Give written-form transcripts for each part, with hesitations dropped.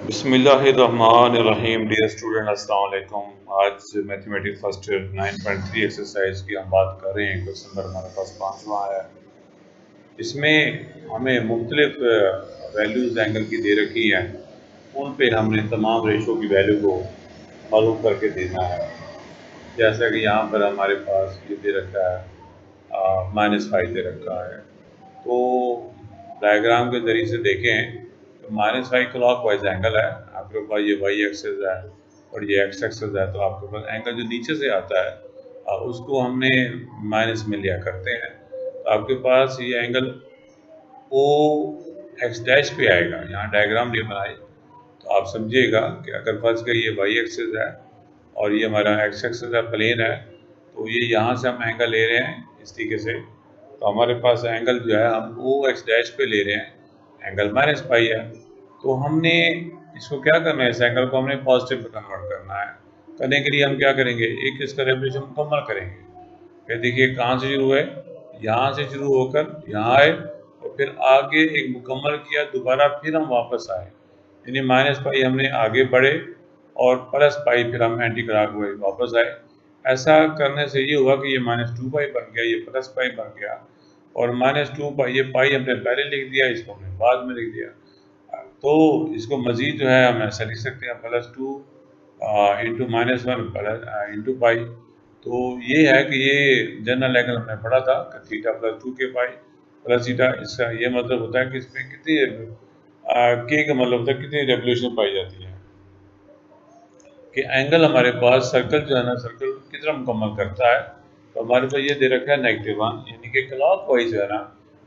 बिस्मिल्लाहिर्रहमानिर्रहीम। Dear student, अस्सलाम वालेकुम। आज मैथमेटिक्स फर्स्ट ईयर 9.3 एक्सरसाइज की हम बात कर रहे हैं। क्वेश्चन नंबर हमारे पास 5वां है। इसमें हमें मुख्तलिफ वैल्यूज़ एंगल की दे रखी हैं, उन पे हमने तमाम रेशो की वैल्यू को मालूम करके देना है। जैसा कि यहाँ पर हमारे पास ये दे रखा है, -5 दे रखा है। तो डायग्राम के ज़रिए से देखें तो -5 क्लॉक वाइज एंगल है। आपके पास ये वाई एक्सिस है और ये एक्स एक्सिस है। तो आपके पास एंगल जो नीचे से आता है उसको हमने माइनस में लिया करते हैं। तो आपके पास ये एंगल ओ एक्स डैश पे आएगा। यहाँ डायग्राम नहीं बनाई तो आप समझिएगा कि अगर फर्ज का ये वाई एक्सिस है और ये हमारा एक्स एक्सिस है, प्लेन है, तो ये यहाँ से हम एंगल ले रहे हैं इस तरीके से। तो हमारे पास एंगल जो है हम ओ एक्स डैश पे ले रहे हैं, एंगल -पाई है। तो हमने इसको क्या करना है, इस एंगल को हमने पॉजिटिव में कन्वर्ट करना है। करने के लिए हम क्या करेंगे, एक इसका रेवोल्यूशन मुकम्मल करेंगे। फिर देखिए कहाँ से शुरू है, यहाँ से शुरू होकर यहाँ आए और फिर आगे एक मुकम्मल किया, दोबारा फिर हम वापस आए। यानी -पाई हमने आगे बढ़े और +पाई फिर हम एंटी क्लॉकवाइज वापस आए। ऐसा करने से ये हुआ कि ये -2 पाई बन गया, ये +पाई बन गया और -2 पाई, ये पाई हमने पहले लिख दिया, इसको हमने बाद में लिख दिया। तो इसको मज़ीद जो है हम ऐसा लिख सकते हैं +2 इंटू -1 इंटू पाई। तो ये है कि ये जनरल एंगल हमने पढ़ा था कि थीटा +2 के पाई प्लस थीटा। इसका ये मतलब होता है कि इसमें कितनी के का मतलब होता है कितनी रेवोल्यूशन पाई जाती है, कि एंगल हमारे पास सर्कल जो है ना, सर्कल कितना मुकम्मल करता है। तो हमारे पास ये दे रखा है -1, यानी कि क्लॉक वाइज जो है ना,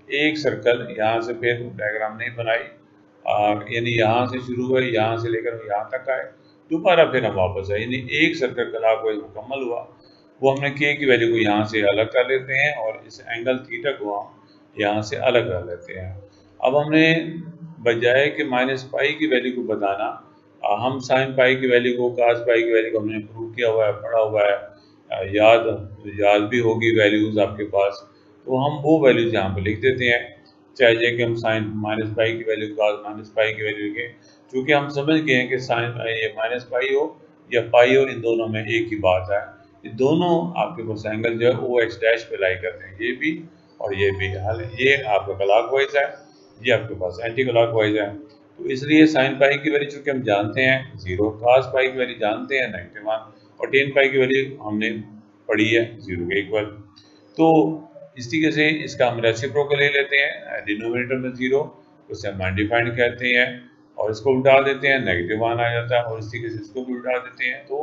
एक सर्कल यहाँ से, फिर डायग्राम नहीं बनाई, यानी यहाँ से शुरू हुए, यहाँ से लेकर यहाँ तक आए, दोबारा फिर हम वापस आए, यानी एक सर्कल क्लॉक वाइज मुकम्मल हुआ। वो हमने के की वैल्यू को यहाँ से अलग कर लेते हैं और इस एंगल थीटा को हम यहाँ से अलग कर लेते हैं। अब हमने बजाय कि -पाई की वैल्यू को बताना, हम साइन पाई की वैल्यू को, कास पाई की वैल्यू को हमने प्रूव किया हुआ है, पढ़ा हुआ है, याद याद भी होगी वैल्यूज़ आपके पास। तो हम वो वैल्यूज़ यहाँ पे लिख देते हैं, चाहे कि हम साइन -पाई की वैल्यू, कास -पाई की वैल्यू लिखें। चूँकि हम समझ गए हैं कि साइन ये -पाई हो या पाई हो, इन दोनों में एक ही बात है। ये दोनों आपके पास एंगल जो है ओ एक्स डैश पे लाई करते हैं, ये भी और ये भी। हाल ये आपका क्लॉकवाइज है, ये आपके पास एंटी क्लॉकवाइज है। तो इसलिए साइन पाई की वैल्यू चूँकि हम जानते हैं 0, कास पाई की वैल्यू जानते हैं -1 और टेन पाई की वैल्यू हमने पढ़ी है 0 के इक्वल। तो इस तरीके से इसका हम रेसिप्रोकल ले लेते हैं, डिनोमिनेटर में 0, उसे हम अनडिफाइंड कहते हैं और इसको उल्टा देते हैं, -1 आ जाता है और इस तरीके से इसको भी उल्टा देते हैं तो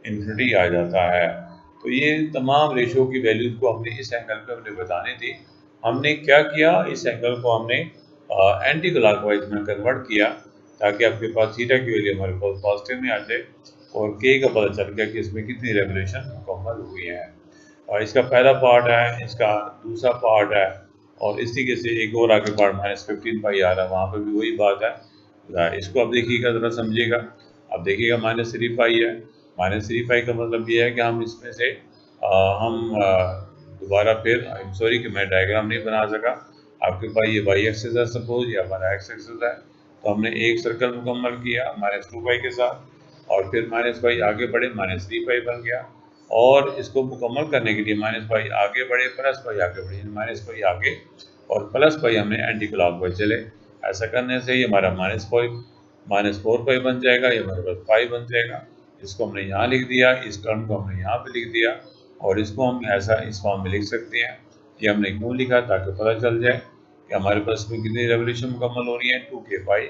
इन्फिनिटी आ जाता है। तो ये तमाम रेशो की वैल्यूज़ को हमने इस एंगल पे हमने बतानी थी। हमने क्या किया, इस एंगल को हमने एंटी क्लॉकवाइज में कन्वर्ट किया ताकि आपके पास थीटा की वैल्यू हमारे पास पॉजिटिव में आ जाए और के का पता चल गया कि इसमें कितनी रेवोल्यूशन मुकम्मल हुई है। और इसका पहला पार्ट है, इसका दूसरा पार्ट है और इस तरीके से एक और आगे पार्ट -15 पाई आ रहा है, वहाँ पर भी वही बात है। इसको अब देखिएगा, ज़रा समझिएगा। अब देखिएगा -3 पाई है, -3 पाई का मतलब ये है कि हम इसमें से हम दोबारा फिर, आई एम सॉरी कि मैं डायग्राम नहीं बना सका। आपके पास ये वाई एक्सिस है सपोज, या हमारा एक्स एक्सिस है। तो हमने एक सर्कल मुकम्मल किया -2 पाई के साथ और फिर -पाई आगे बढ़े, -3 पाई बन गया और इसको मुकम्मल करने के लिए -पाई आगे बढ़े, +पाई आगे बढ़े, -पाई आगे और +पाई हमने एंटी क्लॉकवाइज चले। ऐसा करने से ये हमारा -4 पाई बन जाएगा, ये हमारे पास पाई बन जाएगा। इसको हमने यहाँ लिख दिया, इस टर्म को हमने यहाँ पे लिख दिया और इसको हम ऐसा इस फॉर्म में लिख सकते हैं। ये हमने क्यों लिखा, ताकि पता चल जाए कि हमारे पास इसमें कितनी रेवोल्यूशन मुकम्मल हो रही है, 2 के पाई।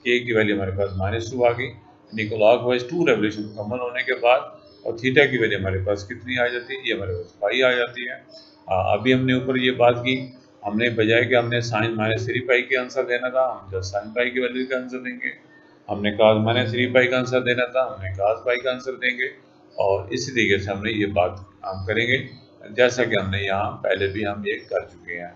के की वैल्यू हमारे पास -2 आ गई, यानी क्लॉकवाइज 2 रेवोल्यूशन मुकम्मल होने के बाद और थीटा की वैल्यू हमारे पास कितनी आ जाती है, ये हमारे पास पाई आ जाती है। अभी हमने ऊपर ये बात की, हमने बजाय कि हमने साइन -3 पाई के आंसर देना था, हम जस्ट साइन पाई की वैल्यू का आंसर देंगे। हमने कास -3 पाई का आंसर देना था, हमने कास पाई का आंसर देंगे और इसी तरीके से हमने ये बात हम करेंगे, जैसा कि हमने यहाँ पहले भी हम ये कर चुके हैं।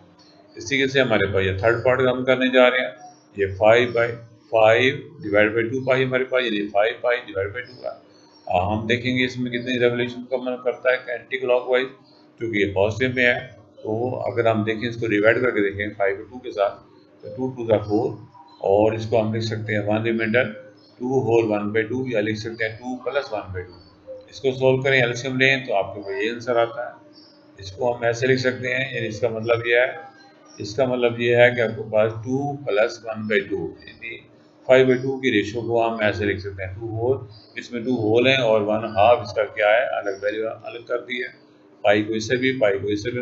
इस तरीके से हमारे पास ये थर्ड पार्ट हम करने जा रहे हैं। ये 5/5 डिवाइड बाई 2 पाई हमारे पास, यानी 5 पाई डिवाइड बाई 2 है। हम देखेंगे इसमें कितनी रेवोल्यूशन मुकम्मल करता है एंटी क्लॉकवाइज, क्योंकि ये पॉजिटिव में है। तो अगर हम देखें, इसको डिवाइड करके देखें 5 को 2 के साथ, तो 2 2 ज़ा 4 और इसको हम लिख सकते हैं 1 रिमाइंडर 2 होल 1/2 या लिख सकते हैं 2 प्लस 1/2। इसको सोल्व करें, एलसीएम लें तो आपके पास ये आंसर आता है। इसको हम ऐसे लिख सकते हैं, यानी इसका मतलब ये है कि आपके पास 2 प्लस 1/2 यानी 5/2 की रेशियो को हम ऐसे लिख सकते हैं 2 होल, इसमें 2 होल हैं और 1/2 इसका क्या है, अलग वैल्यू अलग कर दी है। पाई को इससे भी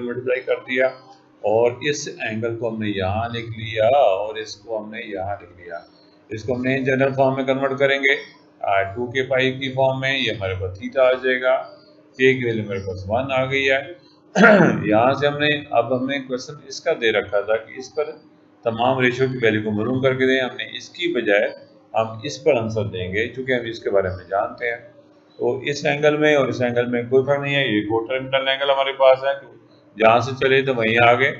मल्टीप्लाई कर दिया और इस एंगल को हमने यहाँ लिख लिया और इसको हमने यहाँ लिख लिया। इसको हमने जनरल फॉर्म में कन्वर्ट करेंगे 2 के पाई की फॉर्म में, ये हमारे पास थीटा आ जाएगा। के की वैल्यू मेरे पास 1 आ गई है। यहाँ से हमने क्वेश्चन इसका दे रखा था कि इस पर तमाम रेशियो की वैल्यू को मालूम करके दें, हमने इसकी बजाय हम इस पर आंसर देंगे क्योंकि हम इसके बारे में जानते हैं। तो इस एंगल में और इस एंगल में कोई फर्क नहीं है, ये कोटरंटल एंगल हमारे पास है, जहाँ से चले तो वहीं आगे।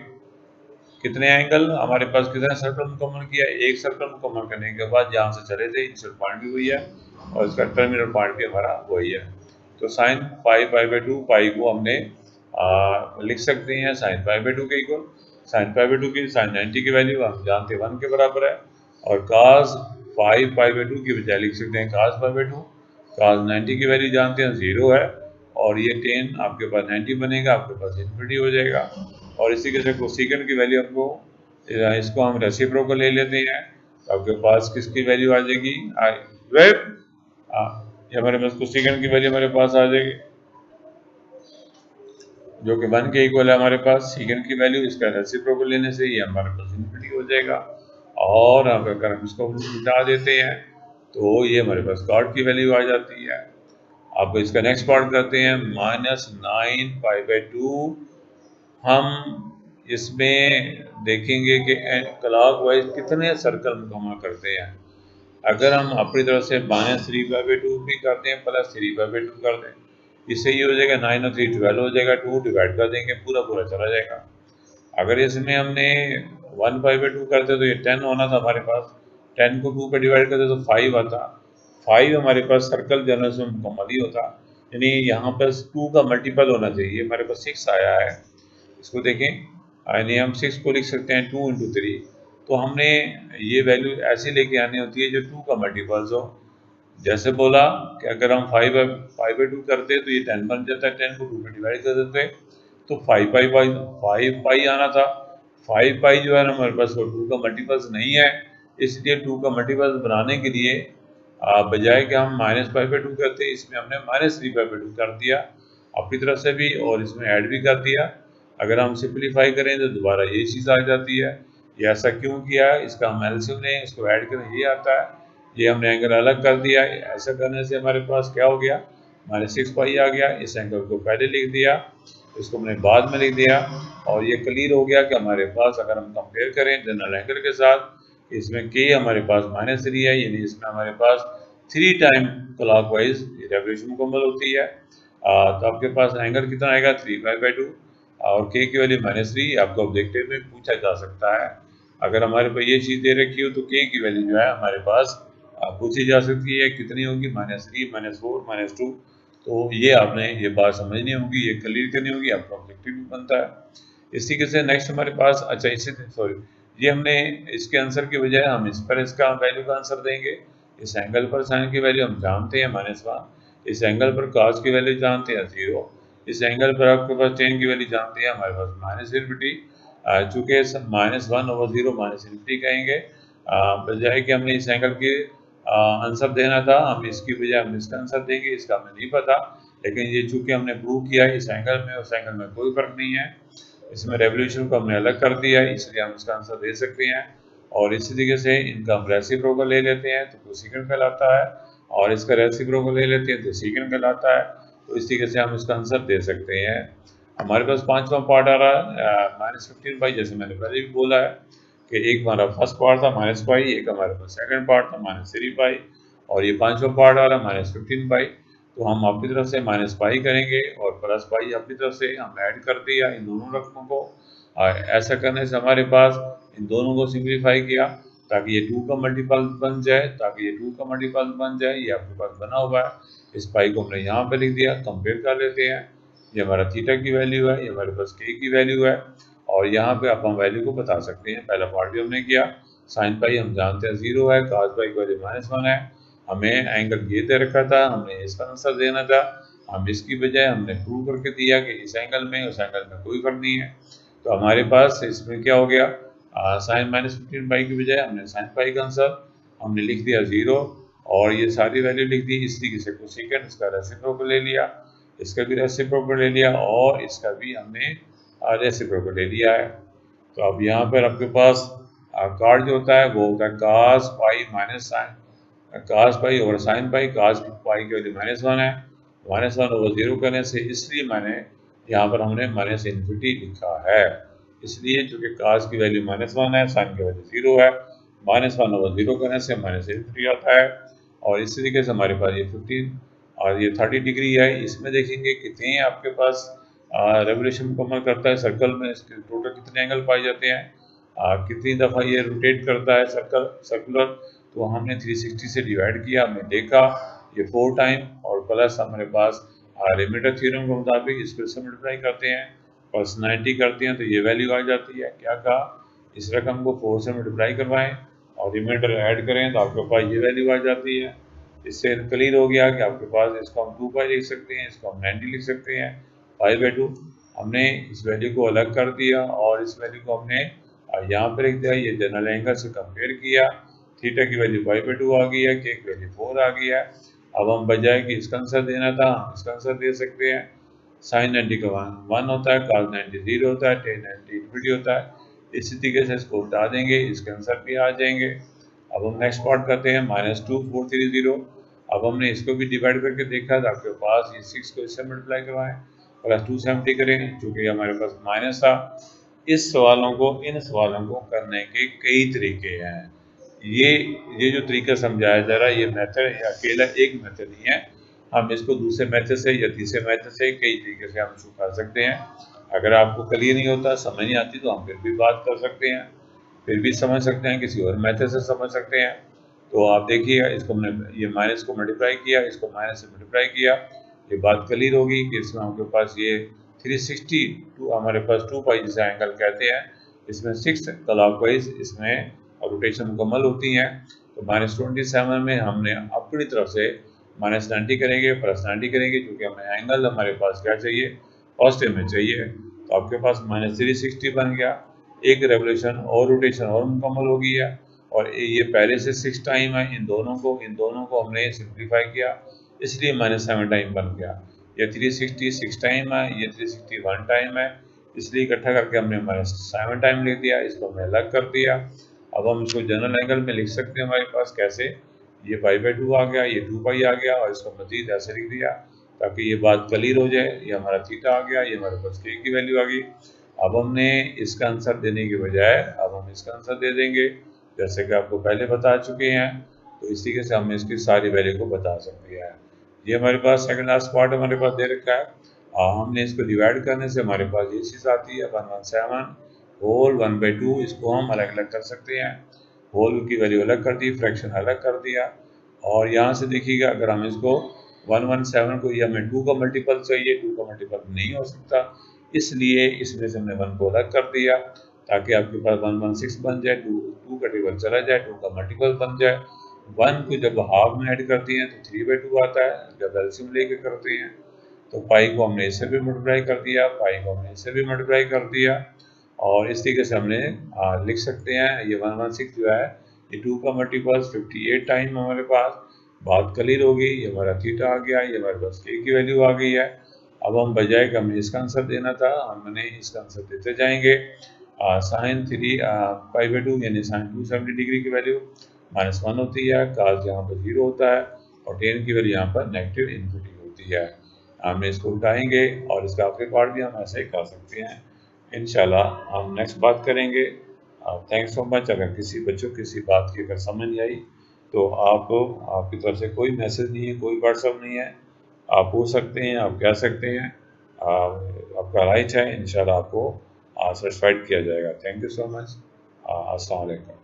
कितने एंगल हमारे पास, कितने सर्कल मुकम्मल किया, एक सर्कल मुकम्मल करने के बाद जहाँ से चले थे इनिशियल पॉइंट भी वही है और इसका टर्मिनल पॉइंट भी हमारा वही है। तो साइन पाई/2 पाई को हमने लिख सकते हैं साइन पाई/2 के इक्वल। साइन पाई/2 की साइन 90 की वैल्यू हम जानते हैं 1 के बराबर है और काज पाई/2 की बजाय लिख सकते हैं काज पाई/2। काज 90 की वैल्यू जानते हैं 0 है और ये टेन आपके पास 90 बनेगा, आपके पास इन्फिनिटी हो जाएगा। और इसी के साथ कोसेकेंट की वैल्यू आपको, इसको हम रेसिप्रोकल ले लेते हैं तो आपके पास किसकी वैल्यू आ जाएगी, वेब ये हमारे पास कोसेकेंट की वैल्यू हमारे पास आ जाएगी जो कि 1 के इक्वल है हमारे पास। सीकेंट की वैल्यू इसका रेसिप्रोकल लेने से ये हमारे पास इन्फिनिटी हो जाएगा। और अगर हम इसको मिटा देते हैं तो ये हमारे पास कॉट की वैल्यू आ जाती है। अब इसका नेक्स्ट पार्ट करते हैं, -9 पाई/2। हम इसमें देखेंगे कि क्लॉक वाइज कितने सर्कल मुकम्मल करते हैं। अगर हम अपनी तरफ से -3/2 भी करते हैं +3/2 कर दें, इससे ये हो जाएगा 9 और 3 12 हो जाएगा, 2 डिवाइड कर देंगे पूरा पूरा चला जाएगा। अगर इसमें हमने 1/2 करते तो ये 10 होना था हमारे पास, 10 को 2 पे डिवाइड करते तो 5 आता। 5 हमारे पास सर्कल जनरल से मुकम्मल ही होता, यानी यहाँ पर 2 का मल्टीपल होना चाहिए, हमारे पास 6 आया है। इसको देखें, यानी हम 6 को लिख सकते हैं 2 × 3। तो हमने ये वैल्यू ऐसी लेके आनी होती है जो 2 का मल्टीपल्स हो। जैसे बोला कि अगर हम 5/2 करते तो ये 10 बन जाता है, 10 को 2 में डिवाइड कर देते तो 5 पाई आना था। 5 पाई जो है ना हमारे पास वो 2 का मल्टीपल्स नहीं है, इसलिए 2 का मल्टीपल्स बनाने के लिए बजाय कि हम -5/2 करते, इसमें हमने -3/2 कर दिया अपनी तरफ से भी और इसमें ऐड भी कर दिया। अगर हम सिंप्लीफाई करें तो दोबारा ये चीज़ आ जाती है। ये ऐसा क्यों किया है, इसका हम एलसीएम लें, इसको ऐड करें, ये आता है। ये हमने एंगल अलग कर दिया, ऐसा करने से हमारे पास क्या हो गया, -6 पाई आ गया। इस एंगल को पहले लिख दिया, इसको हमने बाद में लिख दिया और ये क्लियर हो गया कि हमारे पास अगर हम कंपेयर करें जनरल एंगल के साथ, इसमें के हमारे पास -3 है, यानी इसमें हमारे पास 3 टाइम क्लॉकवाइज रेवोल्यूशन मुकम्मल होती है। तो आपके पास एंगल कितना आएगा 3 पाई/2 और के की वैल्यू -3 आपको ऑब्जेक्टिव में पूछा जा सकता है। अगर हमारे पास ये चीज़ दे रखी हो तो के की वैल्यू जो है हमारे पास पूछी जा सकती है, कितनी होगी, -3 -4 -2। तो ये आपने ये बात समझनी होगी, ये क्लियर करनी होगी, आपका ऑब्जेक्टिव भी बनता है। इसी के से नेक्स्ट हमारे पास, अच्छा इसी सॉरी, ये हमने इसके आंसर की बजाय हम इस पर इसका वैल्यू का आंसर देंगे। इस एंगल पर साइन की वैल्यू हम जानते हैं -1, इस एंगल पर कॉस की वैल्यू जानते हैं 0, इस एंगल पर आपके पास टेन की वैल्यू जानते हैं हमारे पास -इन्फिनिटी। चूँकि -1/0 -इन्फिनिटी कहेंगे, बजाय कि हमने इस एंगल की आंसर देना था, हम इसकी बजाय हम इसका आंसर देंगे, इसका हमें नहीं पता। लेकिन ये चूँकि हमने प्रूव किया है इस एंगल में उस एंगल में कोई फ़र्क नहीं है, इसमें रेवोल्यूशन को हमने अलग कर दिया है, इसलिए हम इसका आंसर दे सकते हैं। और इसी तरीके से इनका हम रेसिप्रोकल ले लेते हैं तो कोसेकेंट कहलाता है और इसका रेसिप्रोकल ले लेते हैं तो सेकेंड कहलाता है। तो इस तरीके से हम इसका आंसर दे सकते हैं। हमारे पास पांचवा पार्ट आ रहा है -15 पाई, जैसे मैंने पहले भी बोला है कि एक हमारा फर्स्ट पार्ट था -पाई, एक हमारे पास सेकंड पार्ट था -3 पाई और ये पांचवा पार्ट आ रहा है -15 पाई। तो हम अपनी तरफ से -पाई करेंगे और प्लस पाई अपनी तरफ से हम ऐड कर दिया इन दोनों रकमों को। ऐसा करने से हमारे पास इन दोनों को सिंप्लीफाई किया ताकि ये 2 का मल्टीपल बन जाए, ये आपके पास बना हुआ है। इस पाई को हमने यहाँ पे लिख दिया, कंपेयर कर लेते हैं। ये हमारा थीटा की वैल्यू है, ये हमारे पास के की वैल्यू है और यहाँ पे आप हम वैल्यू को बता सकते हैं। पहला पार्ट भी हमने किया, साइन पाई हम जानते हैं 0 है, कॉस पाई की वैल्यू -1 है, हमें एंगल ये दे रखा था, हमने इसका आंसर देना था, हम इसकी बजाय हमने प्रूव करके दिया कि इस एंगल में उस एंगल में कोई फर्क नहीं है। तो हमारे पास इसमें क्या हो गया, साइन माइनस 15 पाई की बजाय हमने साइन पाई का आंसर हमने लिख दिया 0 और ये सारी वैल्यू लिख दी। इस तरीके से कोसेकेंट इसका रेसिप्रोकल ले लिया, इसका भी रेसिप्रोकल ले लिया और इसका भी हमने रेसिप्रोकल ले लिया है। तो अब यहाँ पर आपके पास कार्ड जो होता है वो होता है cos pi minus sine, cos pi over sine pi. cos pi की वैल्यू -1 है, -1 ओवर 0 करने से, इसलिए मैंने यहाँ पर हमने -इन्फिनिटी लिखा है। इसलिए चूंकि cos की वैल्यू -1 है, साइन की वैल्यू 0 है, -1 ओवर 0 करने से -इन्फिनिटी आता है। और इस तरीके से हमारे पास ये 15 और ये 30 डिग्री है। इसमें देखेंगे कितने आपके पास रेवोल्यूशन मुकम्मल करता है सर्कल में, इसके टोटल कितने एंगल पाए जाते हैं, कितनी दफ़ा ये रोटेट करता है सर्कुलर। तो हमने 360 से डिवाइड किया, हमने देखा ये 4 टाइम और प्लस हमारे पास रेमिटर थ्योरम के मुताबिक इसको से मल्टीप्लाई करते हैं, प्लस 90 करते हैं तो ये वैल्यू आ जाती है। क्या कहा, इस रकम को 4 से मल्टीप्लाई करवाएं और रिमाइंडर ऐड करें तो आपके पास ये वैल्यू आ जाती है। इससे क्लियर हो गया कि आपके पास इसको हम 2 पाई लिख सकते हैं, इसको हम 90 लिख सकते हैं, 5/2। हमने इस वैल्यू को अलग कर दिया और इस वैल्यू को हमने यहाँ पर लिख दिया, ये जनरल एंगल से कंपेयर किया, थीटा की वैल्यू 5/2 आ गई है, के की वैल्यू 4 आ गई है। अब हम बजाय कि इसका आंसर देना था, इसका आंसर दे सकते हैं। साइन 90 का 1 होता है, cos 90 0 होता है, tan 90 इन्फिनिटी होता है। इसी तरीके से इसको उल्टा देंगे, इसके आंसर भी आ जाएंगे। अब हम नेक्स्ट पार्ट करते हैं, -2 4 3 0। अब हमने इसको भी डिवाइड करके देखा तो आपके पास ये 6 को इससे मल्टीप्लाई करवाएं, प्लस 270 करेंगे चूँकि हमारे पास माइनस था। इन सवालों को करने के कई तरीके हैं। ये जो तरीका समझाया जा रहा है, ये मेथड अकेला एक मेथड नहीं है, हम इसको दूसरे मेथड से या तीसरे मेथड से कई तरीके से हम इसको कर सकते हैं। अगर आपको क्लियर नहीं होता, समझ नहीं आती, तो हम फिर भी बात कर सकते हैं, फिर भी समझ सकते हैं, किसी और मेथड से समझ सकते हैं। तो आप देखिएगा, इसको हमने ये माइनस को मल्टीप्लाई किया, इसको माइनस से मल्टीप्लाई किया, ये बात क्लियर होगी कि इसमें आपके पास ये 360 हमारे पास 2 पाई जिसे एंगल कहते हैं, इसमें 6 क्लॉकवाइज इसमें रोटेशन मुकम्मल होती हैं। तो -27 में हमने अपनी तरफ से -90 करेंगे, +90 करेंगे, क्योंकि हमें एंगल हमारे पास क्या चाहिए, पॉजिटिव में चाहिए। तो आपके पास -360 बन गया, एक रेवोल्यूशन और रोटेशन और मुकम्मल हो गई है। और ये पहले से 6 टाइम है, इन दोनों को हमने सिंप्लीफाई किया, इसलिए -7 टाइम बन गया। ये 360 6 टाइम है, ये 360 1 टाइम है, इसलिए इकट्ठा करके हमने -7 टाइम लिख दिया, इसको हमने अलग कर दिया। अब हम इसको जनरल एंगल में लिख सकते हैं, हमारे पास कैसे, ये 5/2 आ गया, ये 2 पाई आ गया और इसको मजीद ऐसे लिख दिया ताकि ये बात क्लियर हो जाए। ये हमारा थीटा आ गया, ये हमारे पास के की वैल्यू आ गई। अब हमने इसका आंसर देने के बजाय अब हम इसका आंसर दे देंगे, जैसे कि आपको पहले बता चुके हैं। तो इसी के से हम इसकी सारी वैल्यू को बता सकते हैं। ये हमारे पास सेकंड लास्ट पार्ट हमारे पास दे रखा है। हमने इसको डिवाइड करने से हमारे पास ये चीज़ आती है 117 होल 1/2। इसको हम अलग अलग कर सकते हैं, होल की वैल्यू अलग कर दी, फ्रैक्शन अलग कर दिया। और यहाँ से देखिएगा, अगर हम इसको 117 को, ये हमें 2 का मल्टीपल चाहिए, 2 का मल्टीपल नहीं हो सकता, इसलिए इसमें से हमने 1 को अलग कर दिया ताकि आपके पास 116 बन जाए, 2 का टेबल चला जाए, 2 का मल्टीपल बन जाए। 1 को जब हाफ में ऐड करते हैं तो 3/2 आता है, जब एलसीएम लेके करते हैं। तो पाई को हमने इससे भी मल्टीप्लाई कर दिया, पाई को हमने इससे भी मल्टीप्लाई कर दिया और इस तरीके से हमने लिख सकते हैं। ये 116 जो है, ये 2 का मल्टीपल 58 टाइम हमारे पास, बात क्लियर होगी। ये हमारा थीटा आ गया, ये हमारे पास के की वैल्यू आ गई है। अब हम बजाय कि हमें इसका आंसर देना था, हमने इसका आंसर देते जाएंगे। साइन 3 यानी साइन 270 डिग्री की वैल्यू -1 होती है, काज यहाँ पर 0 होता है और टेन की वैल्यू यहाँ पर नेगेटिव इन्फिनिटी होती है। हम इसको उठाएंगे और इसका आखिरी पार्ट भी हम ऐसे ही कर सकते हैं। इंशाल्लाह हम नेक्स्ट बात करेंगे। Thanks so much. अगर किसी बच्चों किसी बात की अगर समझ नहीं आई तो आपकी तरफ से कोई मैसेज नहीं है, कोई व्हाट्सअप नहीं है, आप पूछ सकते हैं, आप कह सकते हैं, आपका राइट है। इंशाल्लाह आपको सेटिस्फाइड किया जाएगा। Thank you so much. अस्सलाम वालेकुम।